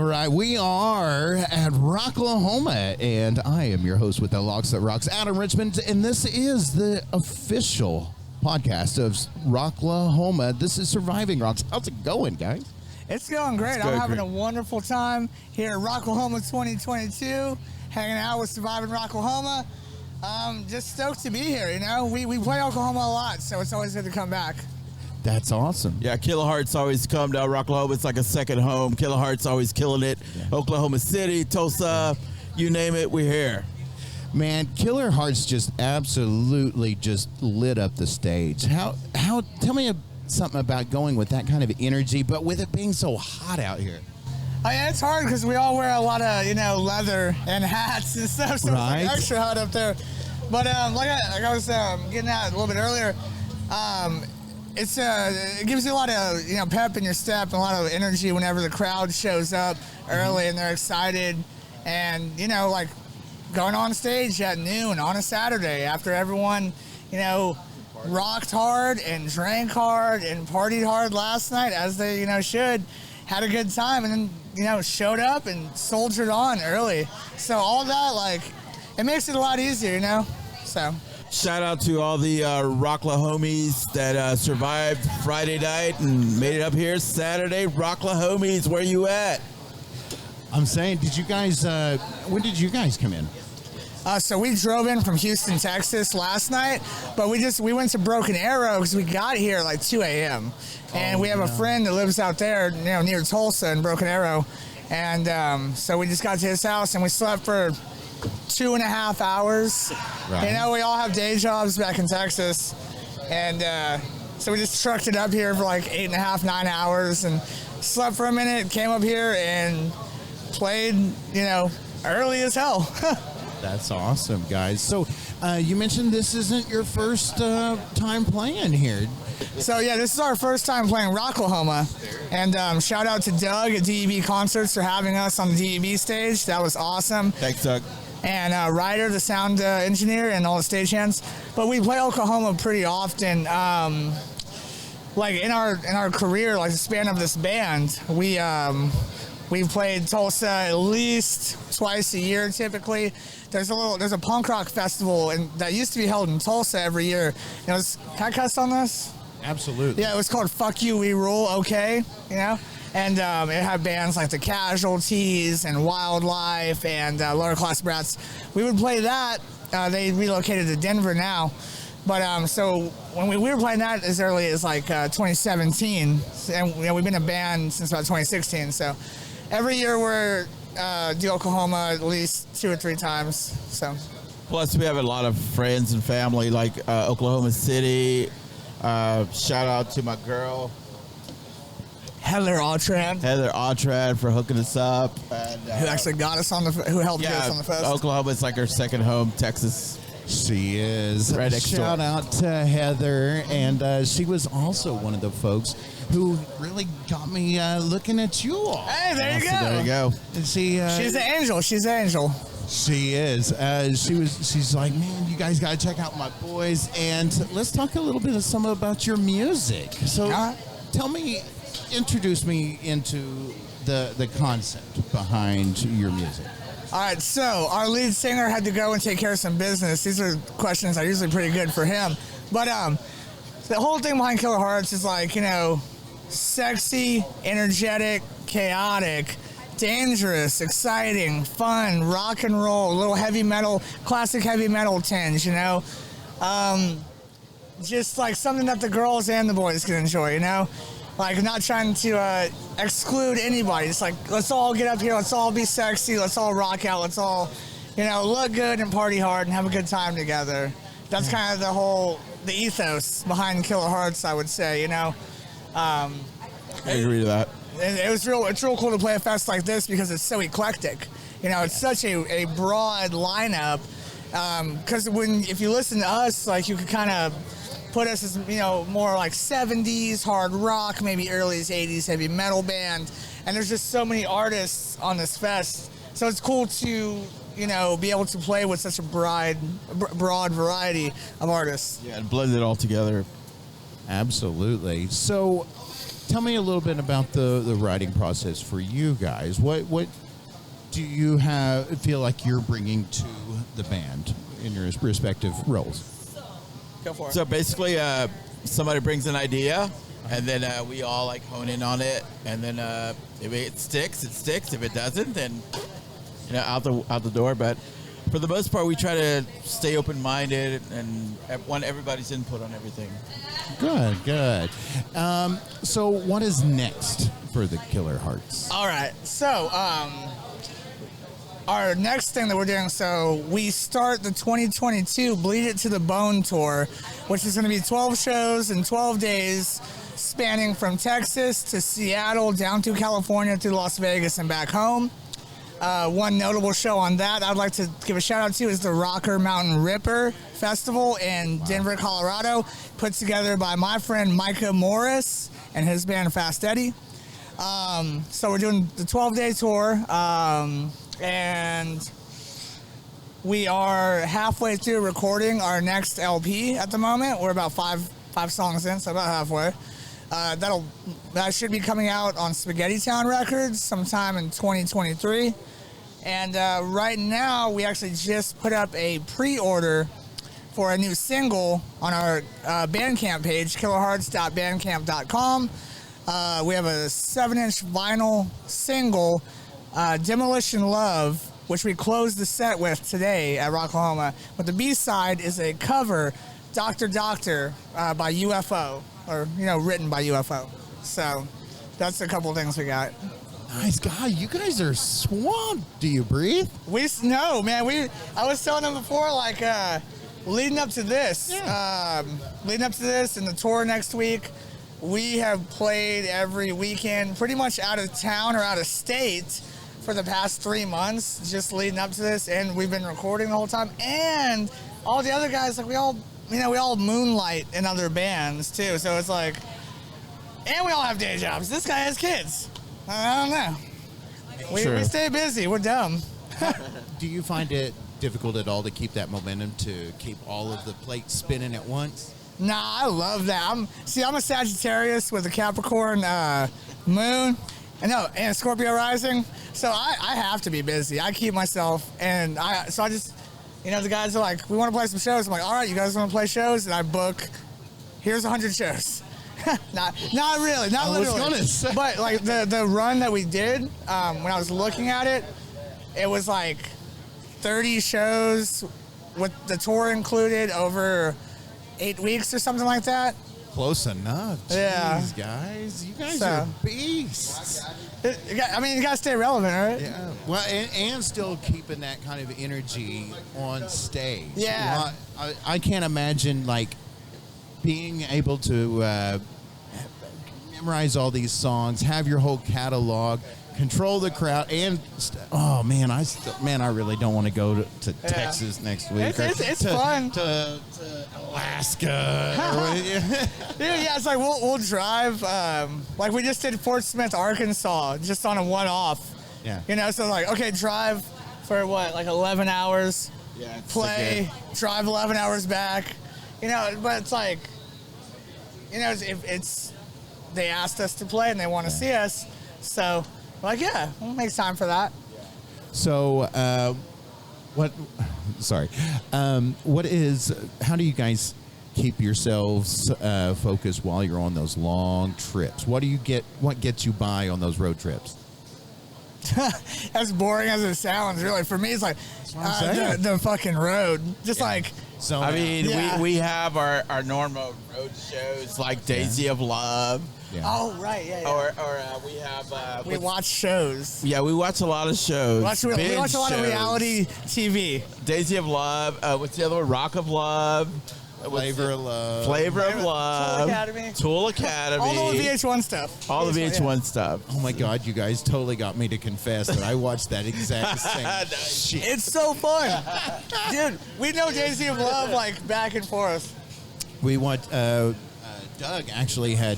right, we are at Rocklahoma, and I am your host with the Locks That Rocks, Adam Richmond, and this is the official podcast of Rocklahoma. This is Surviving Rocks. How's it going, guys? It's going great. I'm having a wonderful time here at Rocklahoma 2022, hanging out with Surviving Rocklahoma. Just stoked to be here, you know. We play Oklahoma a lot, so it's always good to come back. That's awesome. Yeah, Killer Hearts always come to Rocklahoma. It's like a second home. Killer Hearts always killing it. Yeah. Oklahoma City, Tulsa, you name it, we're here. Man, Killer Hearts just absolutely just lit up the stage. How? Tell me something about going with that kind of energy, but with it being so hot out here. Oh, yeah, it's hard because we all wear a lot of, leather and hats and stuff, so right. It's like extra hot up there. But like I was getting at a little bit earlier, it gives you a lot of pep in your step and a lot of energy whenever the crowd shows up early and they're excited, and like going on stage at noon on a Saturday after everyone rocked hard and drank hard and partied hard last night, as they should, had a good time, and then showed up and soldiered on early. So all that, it makes it a lot easier, so. Shout out to all the Rocklahomies that survived Friday night and made it up here Saturday. Rocklahomies, where you at? I'm saying, did you guys, when did you guys come in? So we drove in from Houston, Texas last night, but we went to Broken Arrow because we got here like 2 a.m. And we have a friend that lives out there, near Tulsa in Broken Arrow. And so we just got to his house and we slept for 2.5 hours. Right. We all have day jobs back in Texas. And so we just trucked it up here for like 8.5, 9 hours and slept for a minute, came up here and played, early as hell. That's awesome, guys. So you mentioned this isn't your first time playing here. So, yeah, this is our first time playing Rocklahoma. And shout out to Doug at DEB Concerts for having us on the DEB stage. That was awesome. Thanks, Doug. And Ryder, the sound engineer, and all the stagehands. But we play Oklahoma pretty often. In our career, the span of this band, we've played Tulsa at least twice a year, typically. There's a punk rock festival that used to be held in Tulsa every year. Can I cuss on this? Absolutely. Yeah, it was called Fuck You, We Rule, okay? And it had bands like The Casualties and Wildlife and Lower Class Brats. We would play that. They relocated to Denver now. But so when we were playing that as early as 2017, and we've been a band since about 2016. So every year we're do Oklahoma at least 2 or 3 times. So plus we have a lot of friends and family like Oklahoma City. Shout out to my girl Heather Autran for hooking us up, and who actually got us who helped get us on the fest. Oklahoma is like her second home. Texas, she is. Right next door. Shout out to Heather, and she was also one of the folks who really got me looking at you all. Hey, there you go. There you go. And she's an angel. She's an angel. She is. She's like, man, you guys got to check out my boys, and let's talk a little bit about your music. So, introduce me into the concept behind your music. All right, so our lead singer had to go and take care of some business. These are questions that are usually pretty good for him. But the whole thing behind Killer Hearts is sexy, energetic, chaotic, dangerous, exciting, fun, rock and roll, a little heavy metal, classic heavy metal tinge, just something that the girls and the boys can enjoy, not trying to exclude anybody. It's let's all get up here, let's all be sexy, let's all rock out, let's all, look good and party hard and have a good time together. That's kind of the ethos behind Killer Hearts, I would say, I agree to that. It's real cool to play a fest like this because it's so eclectic. It's such a broad lineup. Because if you listen to us, you could kind of put us as more 70s hard rock, maybe early 80s heavy metal band, and there's just so many artists on this fest. So it's cool to be able to play with such a broad variety of artists. Yeah, and blend it all together. Absolutely. So tell me a little bit about the writing process for you guys. What do you feel like you're bringing to the band in your respective roles? Go for it. So basically, somebody brings an idea, and then we all like hone in on it, and then if it sticks, it sticks. If it doesn't, then out the door. But for the most part, we try to stay open-minded and want everybody's input on everything. Good. So what is next for the Killer Hearts? All right. So, our next thing that we're doing, so we start the 2022 Bleed It to the Bone tour, which is going to be 12 shows in 12 days, spanning from Texas to Seattle, down to California, to Las Vegas, and back home. One notable show on that I'd like to give a shout out to is the Rocker Mountain Ripper Festival in Denver, Colorado, put together by my friend Micah Morris and his band Fast Eddie. So we're doing the 12-day tour, and we are halfway through recording our next LP at the moment. We're about five songs in, so about halfway. That should be coming out on Spaghetti Town Records sometime in 2023. And right now, we actually just put up a pre-order for a new single on our Bandcamp page, killerhearts.bandcamp.com. We have a 7-inch vinyl single, Demolition Love, which we closed the set with today at Rocklahoma. But the B-side is a cover, Dr. Doctor, by UFO, or, written by UFO. So that's a couple things we got. Nice guy. You guys are swamped. Do you breathe? No, man. I was telling them before, leading up to this, and the tour next week, we have played every weekend, pretty much out of town or out of state for the past 3 months, just leading up to this, and we've been recording the whole time. And all the other guys, we all moonlight in other bands too. So it's and we all have day jobs. This guy has kids. I don't know. We stay busy. We're dumb. Do you find it difficult at all to keep that momentum, to keep all of the plates spinning at once? Nah, I love that. I'm a Sagittarius with a Capricorn moon, and a Scorpio rising. So I have to be busy. I keep myself, and I just, the guys are like, we want to play some shows. I'm like, all right, you guys want to play shows? And I book, here's 100 shows. not really, not literally. But the run that we did, when I was looking at it, it was 30 shows with the tour included over 8 weeks or something like that. Close enough. Yeah. Jeez, guys. You guys are beasts. You got to stay relevant, right? Yeah. Well, and still keeping that kind of energy on stage. Yeah. I can't imagine, being able to memorize all these songs, have your whole catalog, control the crowd, and I really don't want to go to Texas next week. It's fun. To Alaska. Dude, yeah, it's we'll drive. We just did Fort Smith, Arkansas, just on a one-off. Yeah. So okay, drive for 11 hours. Yeah. Play, drive 11 hours back. But it's it's they asked us to play and they want to see us, so we'll make time for that. So, how do you guys keep yourselves focused while you're on those long trips? What gets you by on those road trips? As boring as it sounds, really, for me, it's the fucking road. Just So we have our normal road shows like Daisy of Love. Yeah. Oh right, yeah. Or we have we watch shows. Yeah, we watch a lot of shows. We watch a lot of reality TV. Daisy of Love. What's the other one? Rock of Love. Flavor of Love. Flavor of Love. Tool Academy. All the VH1 stuff. All the VH1 stuff. Oh my God, you guys totally got me to confess that I watched that exact same shit. It's so fun. Dude, we know Daisy of Love back and forth. We watched, Doug actually had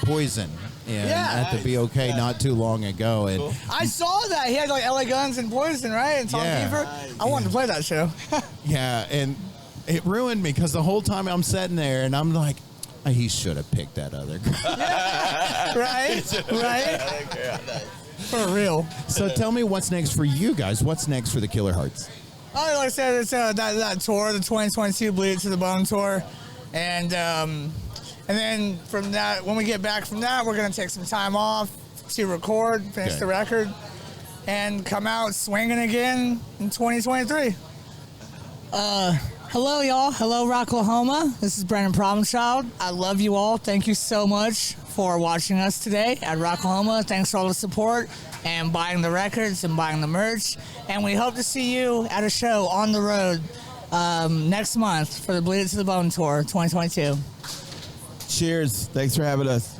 Poison at the BOK not too long ago. And cool. I saw that. He had LA Guns and Poison, right? And Tom Kiefer. I wanted to play that show. Yeah, and it ruined me because the whole time I'm sitting there and I'm like, he should have picked that other guy. Right? For real. So tell me what's next for you guys. What's next for the Killer Hearts? Oh, like I said, it's that tour, the 2022 Bleed It to the Bone tour. And then from that, when we get back from that, we're going to take some time off to record, finish the record, and come out swinging again in 2023. Hello, y'all. Hello, Rocklahoma. This is Brendan Problemchild. I love you all. Thank you so much for watching us today at Rocklahoma. Thanks for all the support and buying the records and buying the merch. And we hope to see you at a show on the road next month for the Bleed It to the Bone Tour 2022. Cheers. Thanks for having us.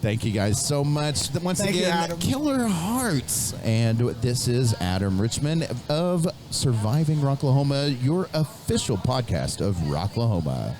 Thank you guys so much. Once Thank you, again, Adam. Killer Hearts. And this is Adam Richmond of Surviving Rocklahoma, your official podcast of Rocklahoma.